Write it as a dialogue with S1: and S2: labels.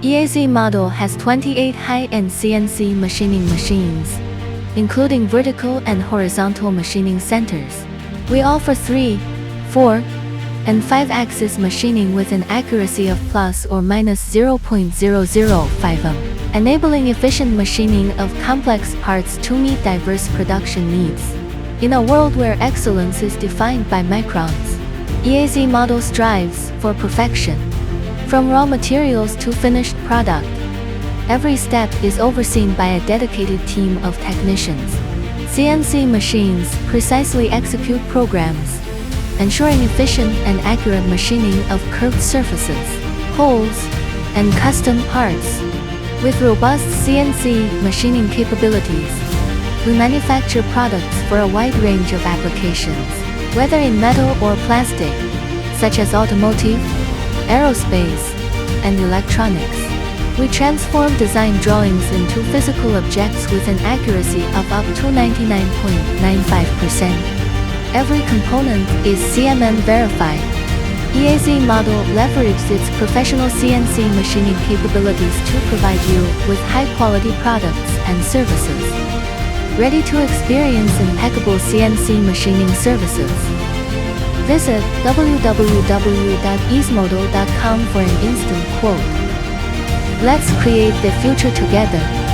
S1: EAZ Model has 28 high-end CNC machining machines, including vertical and horizontal machining centers. We offer 3, 4, and 5-axis machining with an accuracy of plus or minus 0.005 m, enabling efficient machining of complex parts to meet diverse production needs. In a world where excellence is defined by microns, EAZ Model strives for perfection. From raw materials to finished product, every step is overseen by a dedicated team of technicians. CNC machines precisely execute programs, ensuring efficient and accurate machining of curved surfaces, holes, and custom parts. With robust CNC machining capabilities, we manufacture products for a wide range of applications, whether in metal or plastic, such as automotive, aerospace, and electronics. We transform design drawings into physical objects with an accuracy of up to 99.95%. Every component is CMM verified. EAZ Model leverages its professional CNC machining capabilities to provide you with high-quality products and services. Ready to experience impeccable CNC machining services? Visit www.eazmodel.com for an instant quote. Let's create the future together.